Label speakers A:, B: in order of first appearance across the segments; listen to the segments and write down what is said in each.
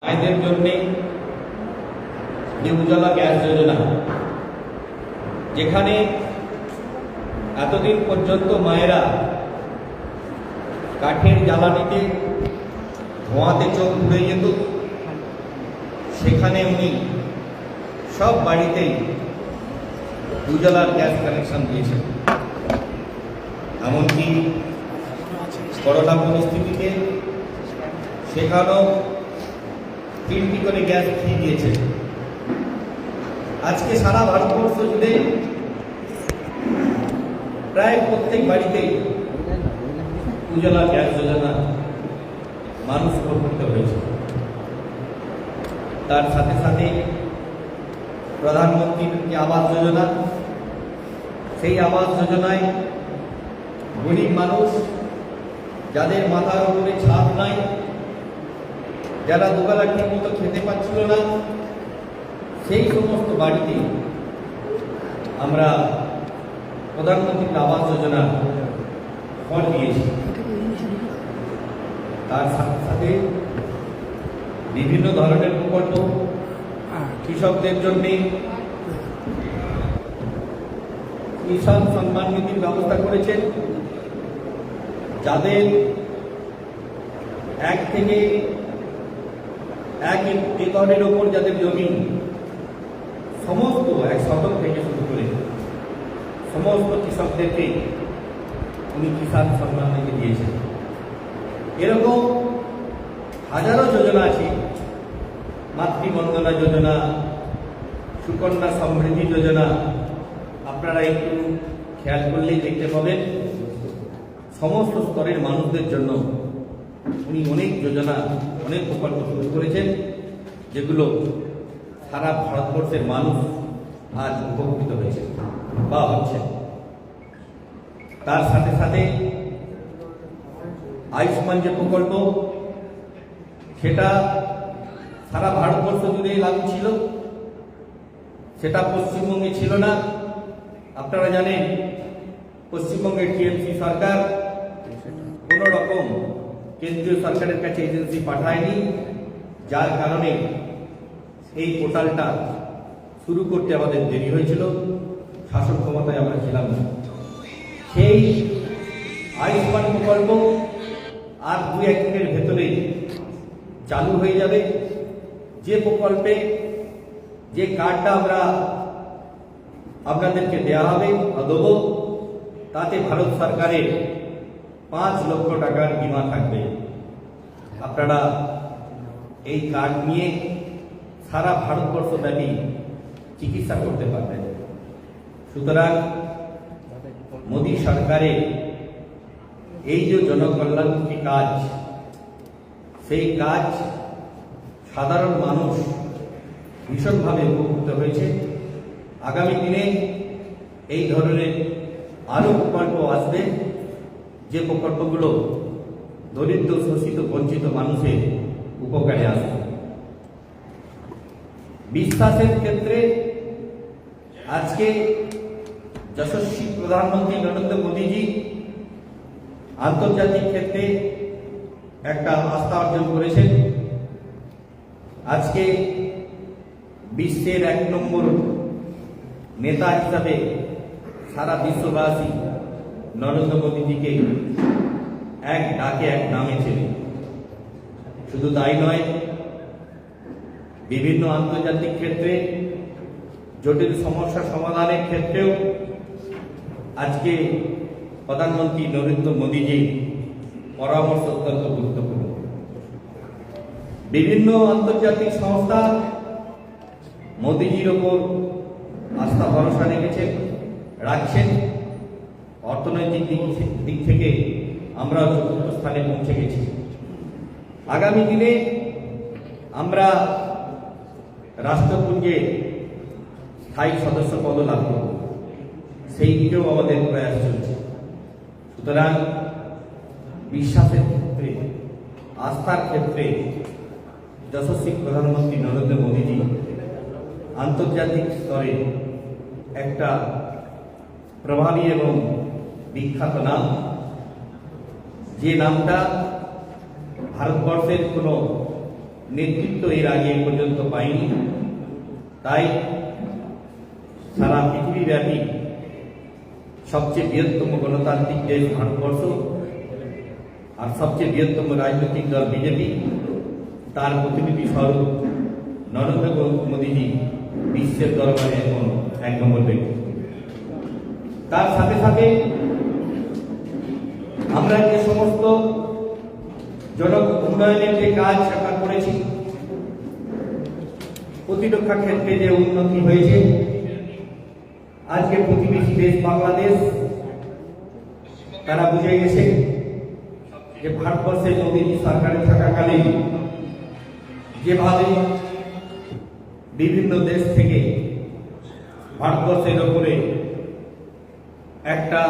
A: মায়েদের জন্য যে উজালা গ্যাস যোজনা, যেখানে এতদিন পর্যন্ত মায়েরা কাঠের জ্বালানিতে ধোঁয়াতে চোখ পুড়ে যেত, সেখানে উনি সব বাড়িতেই উজালার গ্যাস কানেকশন দিয়েছেন। এমনকি করোনা পরিস্থিতিতে সেখানেও 3টি করে গ্যাস ফ্রি দিয়েছে। আজকে সারা ভারতবর্ষ জুড়ে প্রায় প্রত্যেক বাড়িতেই উজালা গ্যাস যোজনা মানুষ উপকৃত হয়েছে। তার সাথে সাথে প্রধানমন্ত্রীর যে আবাস যোজনা, সেই আবাস যোজনায় গরিব মানুষ, যাদের মাথার উপরে ছাদ নাই, যারা দুবেলা ঠিক মতো খেতে পাচ্ছিল না, সেই সমস্ত বাড়িতে আমরা প্রধানমন্ত্রীর আবাস যোজনা ফল দিয়েছি। তার সাথে সাথে বিভিন্ন ধরনের প্রকল্প কৃষকদের জন্য কিষাণ সম্মান নিধির ব্যবস্থা করেছেন। যাদের 1 থেকে 1 একরের ওপর যাদের জমি, সমস্ত 1 শতক থেকে শুরু করে সমস্ত কৃষকদেরকে উনি কিষাণ সম্মান নিধি দিয়েছেন। এরকম হাজারো যোজনা আছে, মাতৃবন্দনা যোজনা, সুকন্যা সমৃদ্ধি যোজনা। আপনারা একটু খেয়াল করলেই দেখতে পাবেন সমস্ত স্তরের মানুষদের জন্য উনি অনেক যোজনা, অনেক প্রকল্প শুরু করেছেন, যেগুলো সারা ভারতবর্ষের মানুষ আজ উপকৃত হয়েছে বা হচ্ছে। তার সাথে সাথে আয়ুষ্মান যে প্রকল্প, সেটা সারা ভারতবর্ষ জুড়ে লাগু ছিল, সেটা পশ্চিমবঙ্গে ছিল না। আপনারা জানেন পশ্চিমবঙ্গের টিএমসি সরকার কোন রকম কেন্দ্রীয় সরকারের কাছে এজেন্সি পাঠায়নি, যার কারণে এই পোর্টালটা শুরু করতে আমাদের দেরি হয়েছিল, শাসক ক্ষমতায় আমরা ছিলাম না। সেই আয়ুষ্মান প্রকল্প আর 2-1 দিনের ভেতরে চালু হয়ে যাবে। যে প্রকল্পে যে কার্ডটা আমরা আপনাদেরকে দেওয়া হবে বা দেবো, তাতে ভারত সরকারের 5 লক্ষ টাকার বীমা থাকবে। আপনারা এই কার্ড নিয়ে সারা ভারতবর্ষ ব্যাপী চিকিৎসা করতে পারবেন। সুতরাং মোদী সরকারের এই যে জনকল্যাণমুখী কাজ, সেই কাজ সাধারণ মানুষ ভীষণভাবে উপকৃত হয়েছে। আগামী দিনে এই ধরনের আরো প্রকল্প আসবে, যে প্রকল্পগুলো দরিদ্র, শোষিত, বঞ্চিত মানুষের উপকারে আসবে। বিশ্বাসের ক্ষেত্রে আজকে যশস্বী প্রধানমন্ত্রী নরেন্দ্র মোদীজি আন্তর্জাতিক ক্ষেত্রে একটা আস্থা অর্জন করেছেন। আজকে বিশ্বের 1 নম্বর নেতা হিসাবে সারা বিশ্ববাসী নরেন্দ্র মোদীজিকে এক ডাকে, এক নামে চেনে। শুধু তাই নয়, বিভিন্ন আন্তর্জাতিক ক্ষেত্রে জটিল সমস্যা সমাধানের ক্ষেত্রেও আজকে প্রধানমন্ত্রী নরেন্দ্র মোদীজির পরামর্শ অত্যন্ত গুরুত্বপূর্ণ। বিভিন্ন আন্তর্জাতিক সংস্থা মোদীজির ওপর আস্থা ভরসা রাখছেন। অর্থনৈতিক দিক থেকে আমরা 4র্থ স্থানে পৌঁছে গেছি। আগামী দিনে আমরা রাষ্ট্রপুঞ্জে স্থায়ী সদস্য পদ লাভ করব, সেই দিকেও আমাদের প্রয়াস চলছে। সুতরাং বিশ্বাসের ক্ষেত্রে, আস্থার ক্ষেত্রে যশস্বী প্রধানমন্ত্রী নরেন্দ্র মোদীজি আন্তর্জাতিক স্তরে একটা প্রভাবী এবং বিখ্যাত নাম, যে নামটা ভারতবর্ষের কোনো নেতৃত্ব এর আগে এ পর্যন্ত পায়নি। তাই সারা পৃথিবীব্যাপী সবচেয়ে বৃহত্তম গণতান্ত্রিক দেশ ভারতবর্ষ আর সবচেয়ে বৃহত্তম রাজনৈতিক দল বিজেপি, তার প্রতিনিধি স্বরূপ নরেন্দ্র মোদীজি বিশ্বের দরবারে এখন 1 নম্বর ব্যক্তি। তার সাথে সাথে আমরা যে সমস্ত জন উন্নয়নের যে কাজ আমরা করেছি, প্রতিরক্ষা ক্ষেত্রে যে উন্নতি হয়েছে, আজকে প্রতিবেশী দেশ বাংলাদেশ তারা বুঝে গেছে যে ভারতবর্ষে মোদীজি সরকারে থাকাকালে যেভাবে বিভিন্ন দেশ থেকে ভারতবর্ষের ওপরে একটা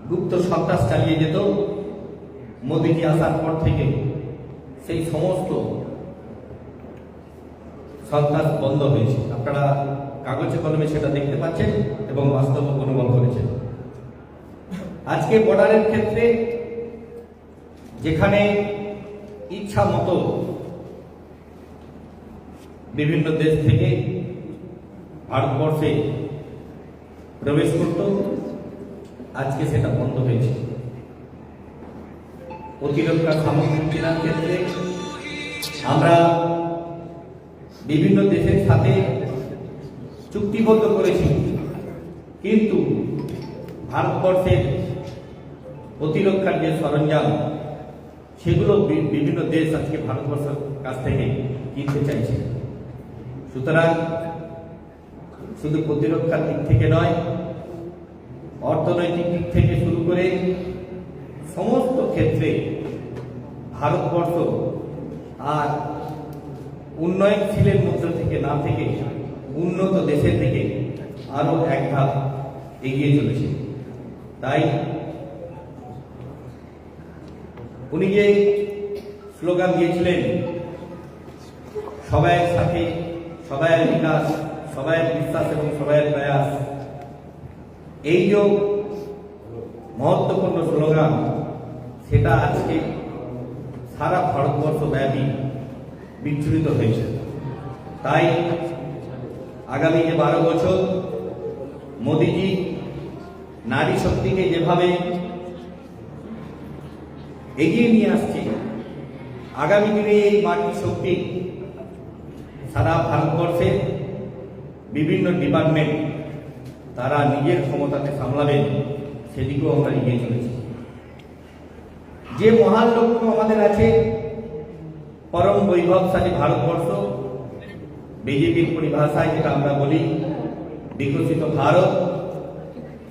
A: গুপ্ত সন্ত্রাস চালিয়ে যেত, মোদীজি আসার পর থেকে সেই সমস্ত সন্ত্রাস বন্ধ হয়েছে। আপনারা কাগজে কলমে সেটা দেখতে পাচ্ছেন এবং বাস্তব অনুভব করেছেন। আজকে বর্ডারের ক্ষেত্রে যেখানে ইচ্ছা মতো বিভিন্ন দেশ থেকে ভারতবর্ষে প্রবেশ করত, আজকে সেটা বন্ধ হয়েছে। প্রতিরক্ষা সামগ্রী কেনার ক্ষেত্রে আমরা বিভিন্ন দেশের সাথে চুক্তিবদ্ধ করেছি, কিন্তু ভারতবর্ষের প্রতিরক্ষার যে সরঞ্জাম সেগুলো বিভিন্ন দেশ আজকে ভারতবর্ষের কাছ থেকে কিনতে চাইছে। সুতরাং শুধু প্রতিরক্ষার দিক থেকে নয়, অর্থনৈতিক দিক থেকে শুরু করে সমস্ত ক্ষেত্রে ভারতবর্ষ আর উন্নয়নশীলের মধ্যে থেকে না থেকে উন্নত দেশের থেকে আরো এক ধাপ এগিয়ে চলেছে। তাই উনি যে স্লোগান দিয়েছিলেন, সবাইয়ের সাথে সবাইয়ের বিকাশ, সবাইয়ের বিশ্বাস এবং সবাইয়ের প্রয়াস, এই যে মহত্বপূর্ণ স্লোগান, সেটা আজকে সারা ভারতবর্ষ ব্যাপী বিচ্ছুরিত হয়েছে। তাই আগামী যে 12 বছর মোদীজি নারী শক্তিকে যেভাবে এগিয়ে নিয়ে আসছে, আগামী দিনে এই মাতৃ শক্তি সারা ভারতবর্ষের বিভিন্ন ডিপার্টমেন্ট তারা নিজের ক্ষমতাকে সামলাবেন, সেদিকেও আমরা এগিয়ে চলেছি। যে মহান লক্ষ্য আমাদের আছে, পরম বৈভবশালী ভারতবর্ষ, বিজেপির পরিভাষায় যেটা আমরা বলি বিকশিত ভারত,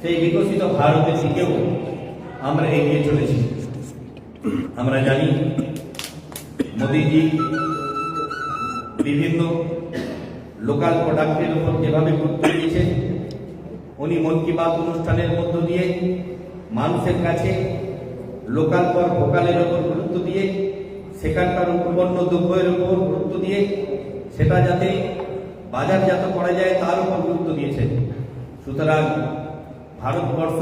A: সেই বিকশিত ভারতের দিকেও আমরা এগিয়ে চলেছি। আমরা জানি মোদীজি বিভিন্ন লোকাল প্রোডাক্টের উপর যেভাবে গুরুত্ব দিয়েছেন, উনি মন কি বাত অনুষ্ঠানের মধ্য দিয়ে মানুষের কাছে লোকাল পর ভোকালের উপর গুরুত্ব দিয়ে, সেখানকার উৎপন্ন দ্রব্যের উপর গুরুত্ব দিয়ে সেটা যাতে বাজারজাত করা যায় তার উপর গুরুত্ব দিয়েছেন। সুতরাং ভারতবর্ষ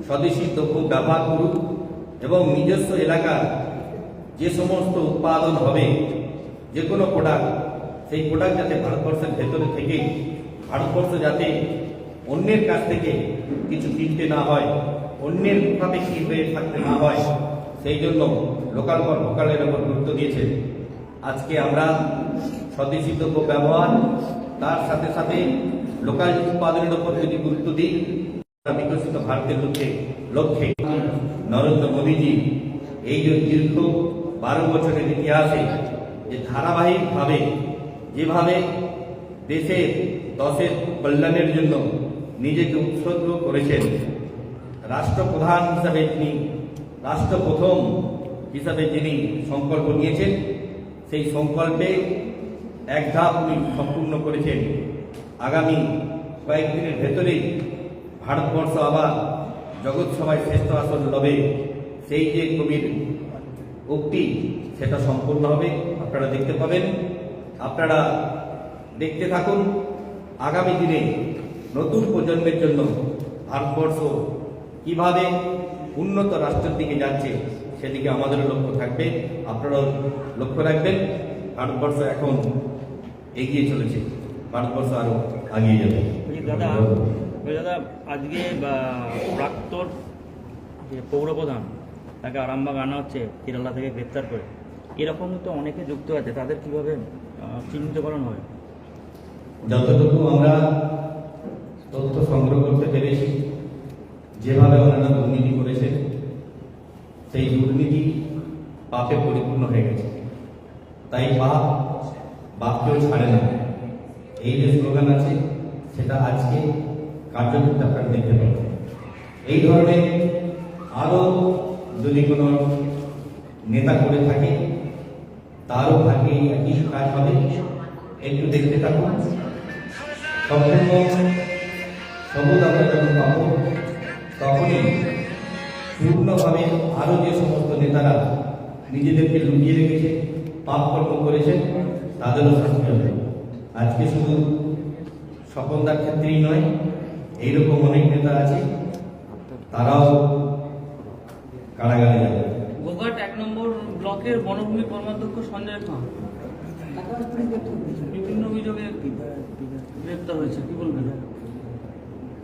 A: স্বদেশী দ্রব্য ব্যবহার করুক এবং নিজস্ব এলাকার যে সমস্ত উৎপাদন হবে, যে কোনো প্রোডাক্ট, সেই প্রোডাক্ট যাতে ভারতবর্ষের ভেতরে থেকে ভারতবর্ষ যাতে অন্যের কাছ থেকে কিছু কিনতে না হয়, অন্যের মুখাপেক্ষি হয়ে থাকতে না হয়, সেই জন্য লোকাল ফর ভোকালের উপর গুরুত্ব দিয়েছেন। আজকে আমরা স্বদেশী দ্রব্য ব্যবহার, তার সাথে সাথে লোকাল উৎপাদনের উপর যদি গুরুত্ব দিই, বিকশিত ভারতের লক্ষ্যে নরেন্দ্র মোদীজি এই যে দীর্ঘ 12 বছরের ইতিহাসে যে ধারাবাহিকভাবে যেভাবে দেশের দশের কল্যাণের জন্য নিজেকে উৎসর্গ করেছেন, রাষ্ট্রপ্রধান হিসাবে তিনি, রাষ্ট্র প্রথম হিসাবে যিনি সংকল্প নিয়েছেন, সেই সংকল্পে এক ধাপ উনি সম্পূর্ণ করেছেন। আগামী কয়েকদিনের ভেতরেই ভারতবর্ষ আবার জগৎ সভায় শ্রেষ্ঠ আসন লবে, সেই যে কবির উক্তি, সেটা সম্পূর্ণ হবে। আপনারা দেখতে পাবেন, আপনারা দেখতে থাকুন। আগামী দিনে নতুন প্রজন্মের জন্য ভারতবর্ষ কিভাবে উন্নত রাষ্ট্রের দিকে যাচ্ছে, সেদিকে আমাদেরও লক্ষ্য থাকবে, আপনারাও লক্ষ্য রাখবেন। ভারতবর্ষ এখন এগিয়ে চলেছে, ভারতবর্ষ আরও এগিয়ে যাবে।
B: দাদা আজকে প্রাক্তন যে পৌরপ্রধান তাকে আরামবাগ আনা হচ্ছে কেরালা থেকে গ্রেপ্তার করে, এরকম তো অনেকে যুক্ত আছে, তাদের কিভাবে চিহ্নিতকরণ হবে?
A: যতটুকু আমরা তথ্য সংগ্রহ করতে পেরেছি, যেভাবে ওনারা দুর্নীতি করেছে, সেই দুর্নীতি পাপে পরিপূর্ণ হয়ে গেছে। তাই বাপকেও ছাড়ে না, এই যে স্লোগান আছে সেটা আজকে কার্যকরী আপনারা দেখতে পাবেন। এই ধরনের আরও যদি কোনো নেতা করে থাকে তারও ভাগে একই কাজ হবে, একটু দেখতে থাকুন। সম্পূর্ণ সবুজ আমরা যখন পাব তখনই পূর্ণভাবে আরও যে সমস্ত নেতারা নিজেদেরকে লুকিয়ে রেখেছে, পাপ কর্ম করেছে, তাদেরও শাস্তি হবে। আজকে শুধু স্বপনদার ক্ষেত্রেই নয়, এইরকম অনেক নেতা আছে, তারাও কারাগারে যাবে।
C: গোঘাট 1 নম্বর ব্লকের বনভূমি কর্মাধ্যক্ষ সঞ্জয় খান বিভিন্ন অভিযোগে গ্রেপ্তার হয়েছে, কি বলবেন?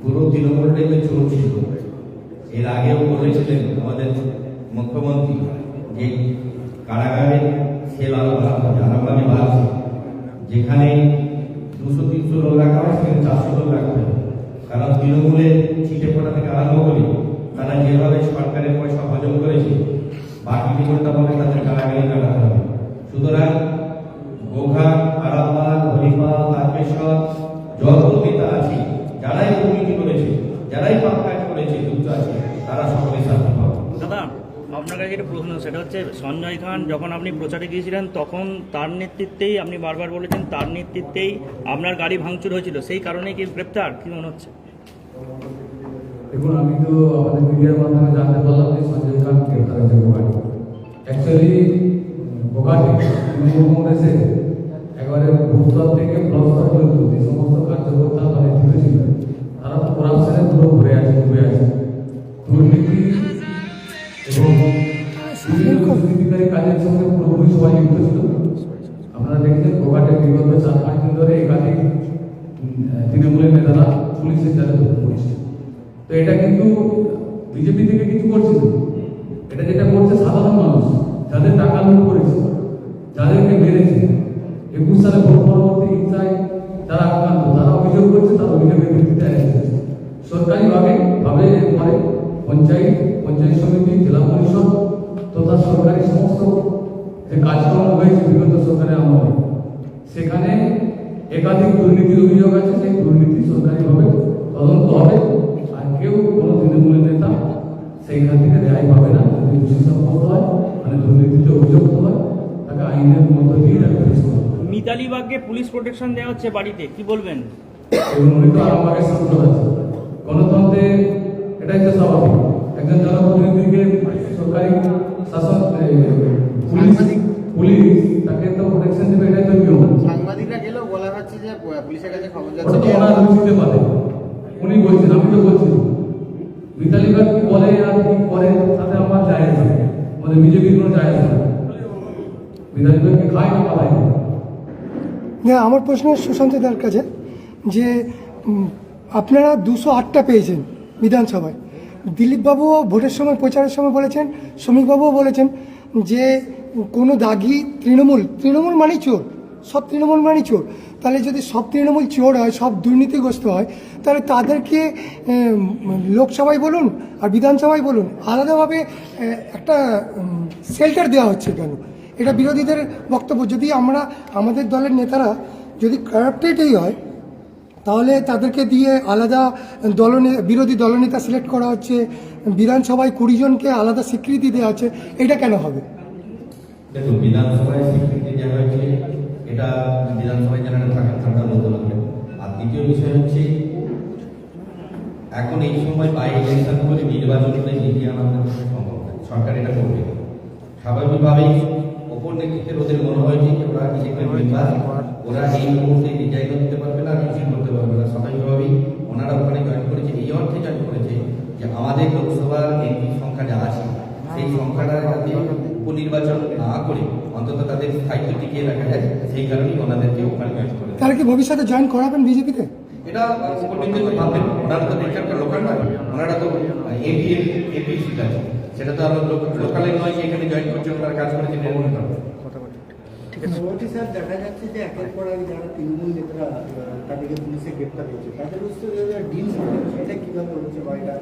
A: পুরো তৃণমূলটাকে চলছিল। এর আগেও বলেছিলেন আমাদের মুখ্যমন্ত্রী যে কারাগারে সেল আরো আরামভাবে বাড়ছে, যেখানে 200-300 লোক রাখা হয় সেখানে 400 লোক রাখা হয়। কারণ তৃণমূলের ছিটে ফোটা থেকে আরম্ভ করে তারা যেভাবে সরকারের পয়সা হজম করেছে, বাকি জীবনটা বলে তাদের কারাগারে রাখা হবে। সুতরাং গোঘাট, আরামবাগ, হরিপাল, তারকেশ্বর যত নেতা আছে, যারাই দুর্নীতি করেছে, যারাই পাপ কাজ করেছে, যুক্ত আছে, তারা সকলে শাস্তি পাবে।
B: দাদা আপনার কাছে যেটা প্রশ্ন, সেটা হচ্ছে সঞ্জয় খান যখন আপনি প্রচারে গিয়েছিলেন তখন তার নেতৃত্বেই, আপনি বারবার বলেছেন তার নেতৃত্বেই আপনার গাড়ি ভাঙচুর হয়েছিল, সেই কারণেই কি গ্রেপ্তার, কি মনে হচ্ছে?
D: দেখুন, আমি তো আমাদের মিডিয়ার মাধ্যমে জানতে পারলাম যে সঞ্জয় খান গ্রেপ্তার হয়েছে গোঘাটে। অ্যাকচুয়ালি গোঘাটে তৃণমূল কংগ্রেসে একেবারে ভূস্তর থেকে ব্লক স্তর পর্যন্ত যে সমস্ত কার্যকর্তা বা নেতৃত্ব ছিল, তারা তো করাপশনে পুরো ডুবে আছে। দুর্নীতি এবং বিভিন্ন দুর্নীতিকারী কাজের সঙ্গে পুরোপুরি সবাই যুক্ত ছিল। আপনারা দেখেছেন গোঘাটে বিগত 4-5 দিন ধরে একাধিক তৃণমূলের নেতারা পুলিশের জালে ধরে পড়ছে। তো এটা কিন্তু বিজেপি থেকে কিছু করছে না, এটা যেটা করছে সাধারণ মানুষ, যাদের টাকা লুট করেছে, যাদেরকে মেরেছে, 21 সালে ভোট পরবর্তী হিংসায় যারা আক্রান্ত, তারা অভিযোগ করছে, তার অভিযোগের ভিত্তিতে এসেছে সরকারিভাবে পরে পঞ্চায়েত সমিতি, জেলা পরিষদ তথা সরকারি সমস্ত যে কাজকর্ম হয়েছে বিগত সরকারের আমলে, সেখানে একাধিক দুর্নীতির অভিযোগ আছে। সেই দুর্নীতি সরকারিভাবে তদন্ত হবে, আর কেউ কোনো তৃণমূলের নেতা সেইখান থেকে রেহাই পাবে না। যদি দোষী সাব্যস্ত হয়, মানে দুর্নীতিতে অভিযুক্ত হয়, তাকে আইনের মধ্য দিয়ে তাকে ফেস করতে হবে।
B: মিতালি বাগকে পুলিশ প্রোটেকশন দেওয়া হচ্ছে বাড়িতে, কি বলবেন?
D: উনি তো আরামবাগের সাংসদ আছে, গণতন্ত্রে এটাই তো স্বাভাবিক। একজন জনপ্রতিনিধিকে সরকারি শাসন পুলিশ তাকে তো প্রোটেকশন দেবে, এটাই তো নিয়ম।
E: সাংবাদিকরা গেলেও বলা হচ্ছে যে পুলিশের কাছে খবর
D: ওটা
E: যাচ্ছে
D: তো ওনার রুচিতে পারে, উনি বলছেন, আমি তো বলছি মিতালি বাগ কি বলে আর কি করে তাতে আমার যায় আসে না, আমাদের বিজেপির কোনো যায় আসে না। মিতালি বাগকে খায় না পালায় না।
F: আমার প্রশ্ন সুশান্ত দার কাছে যে আপনারা 208টা পেয়েছেন বিধানসভায়, দিলীপবাবুও ভোটের সময় প্রচারের সময় বলেছেন, শ্রমিকবাবুও বলেছেন যে কোনো দাগি তৃণমূল মানেই চোর, সব তৃণমূল মানেই চোর। তাহলে যদি সব তৃণমূল চোর হয়, সব দুর্নীতিগ্রস্ত হয়, তাহলে তাদেরকে লোকসভায় বলুন আর বিধানসভায় বলুন আলাদাভাবে একটা শেল্টার দেওয়া হচ্ছে কেন? এটা বিরোধীদের বক্তব্য। যদি আমাদের দলের নেতারা যদি কারাপ্টেডই হয়, তাহলে তাদেরকে দিয়ে আলাদা বিরোধী দলনেতা সিলেক্ট করা হচ্ছে, বিধানসভায় 20 জনকে আলাদা স্বীকৃতি দেওয়া আছে, এটা কেন হবে?
A: দেখুন, বিধানসভায় স্বীকৃতি দেওয়া হয়েছে, এটা বিধানসভায় যারা থাকেন তারা বলতে পারবেন। আর দ্বিতীয় বিষয় হচ্ছে, এখন এই সময় বাই ইলেকশন করে নির্বাচনটা এগিয়ে আনা আমাদের পক্ষে সম্ভব নয়। সরকার এটা করবে স্বাভাবিকভাবেই। ওপর নেতৃত্বের ওদের মনে হয়েছে যে ওরা ইলেকশন মেম্বার, ওরা এই মুহূর্তে রিজাইন দিতে পারবে না, কিছু করতে পারবে না। স্বাভাবিকভাবেই ওনারা ওখানে জয়েন করেছে, এই অর্থে জয়েন করেছে যে আমাদের লোকসভার এমপি সংখ্যা যা আছে সেই সংখ্যাটা যাতে উপনির্বাচন না করে অন্তত তাদের স্থায়িত্ব টিকিয়ে রাখা যায়, সেই কারণেই ওনাদেরকে ওখানে জয়েন করে দেওয়া।
F: তারা কি ভবিষ্যতে জয়েন করাবেন বিজেপিতে?
A: এটা উপনির্বাচন ভাববেন, ওনারা তো এখানকার লোকাল নয়, ওনারা তো এপি সিট আছে, সেটা তো আরো লোকালের নয় যে এখানে জয়েন করছে, ওনারা কাজ করেছেন এরকম না।
E: সভাপতি স্যার, দেখা যাচ্ছে যে একের পর এক যারা তৃণমূল নেতারা তাদেরকে পুলিশে গ্রেপ্তার হয়েছে, তাদের ডিল এটা কিভাবে হচ্ছে বা এটা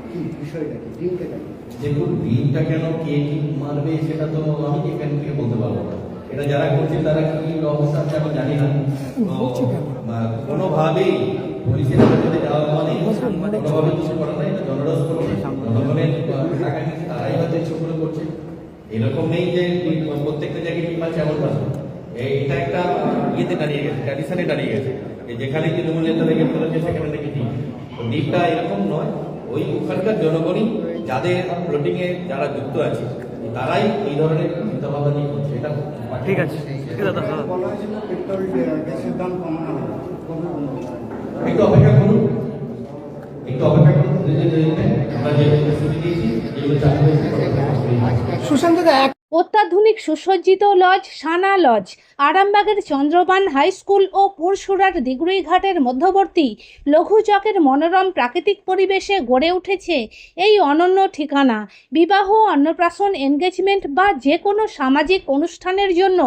E: কি বিষয়টা কি, ডিলটা কেন?
A: দেখুন, দিনটা কেন, কে কি মারবে সেটা তো আমি এখান থেকে বলতে পারবো না। এটা যারা করছে তারা কি অবস্থা আছে আমি জানি না। তো কোনোভাবেই পুলিশের কাছে যাওয়া মানে কোনোভাবে কিছু করা নাই, জনরস করছে, জনগণের টাকা নিয়ে তারাই হয়তো ইচ্ছুগুলো করছে। এরকম নেই যে প্রত্যেকটা জায়গায় কি পাচ্ছে এমন না। এটা একটা ইয়েতে দাঁড়িয়ে গেছে, ট্র্যাডিশনে দাঁড়িয়ে গেছে, যেখানে তৃণমূল নেতারা গ্রেপ্তার হচ্ছে সেখানে নাকি ঠিক। তো দিকটা এরকম নয়, ওই ওখানকার জনগণই যাদের ফ্লোটিং এ যারা যুক্ত আছে তারাই এই ধরনের চিন্তাভাবনা নিয়ে করছে। এটা
B: ঠিক আছে, দাদা।
E: বলা হয়েছিল পেট্রোল গ্যাসের দাম কমানো হবে, কবে কমানো হবে?
A: একটু অপেক্ষা করুন, একটু অপেক্ষা করুন। আমরা যে প্রস্তুতি দিয়েছি যেগুলো চালু হয়েছে
F: সুশান্ত দা,
G: অত্যাধুনিক সুসজ্জিত লজ সানা লজ আরামবাগের চন্দ্রবান হাই স্কুল ও পুরসুরার দিগুড়িঘাটের মধ্যবর্তী লঘু চকের মনোরম প্রাকৃতিক পরিবেশে গড়ে উঠেছে এই অনন্য ঠিকানা। বিবাহ, অন্নপ্রাশন, এনগেজমেন্ট বা যে কোনো সামাজিক অনুষ্ঠানের জন্য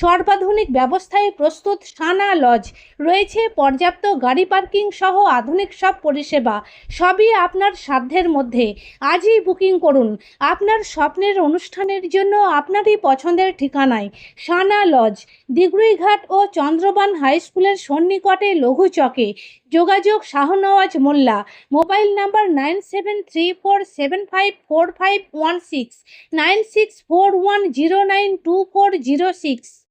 G: সর্বাধুনিক ব্যবস্থায় প্রস্তুত সানা লজ। রয়েছে পর্যাপ্ত গাড়ি পার্কিং সহ আধুনিক সব পরিষেবা, সবই আপনার সাধ্যের মধ্যে। আজই বুকিং করুন আপনার স্বপ্নের অনুষ্ঠানের জন্য আপনারই পছন্দের ঠিকানায়। সানা লজ, দিগুড়িঘাট ও চন্দ্রবান হাই স্কুলের সন্নিকটে লঘু চকে। যোগাযোগ শাহনওয়াজ মোল্লা, মোবাইল নাম্বার 9734754516, 9641092406।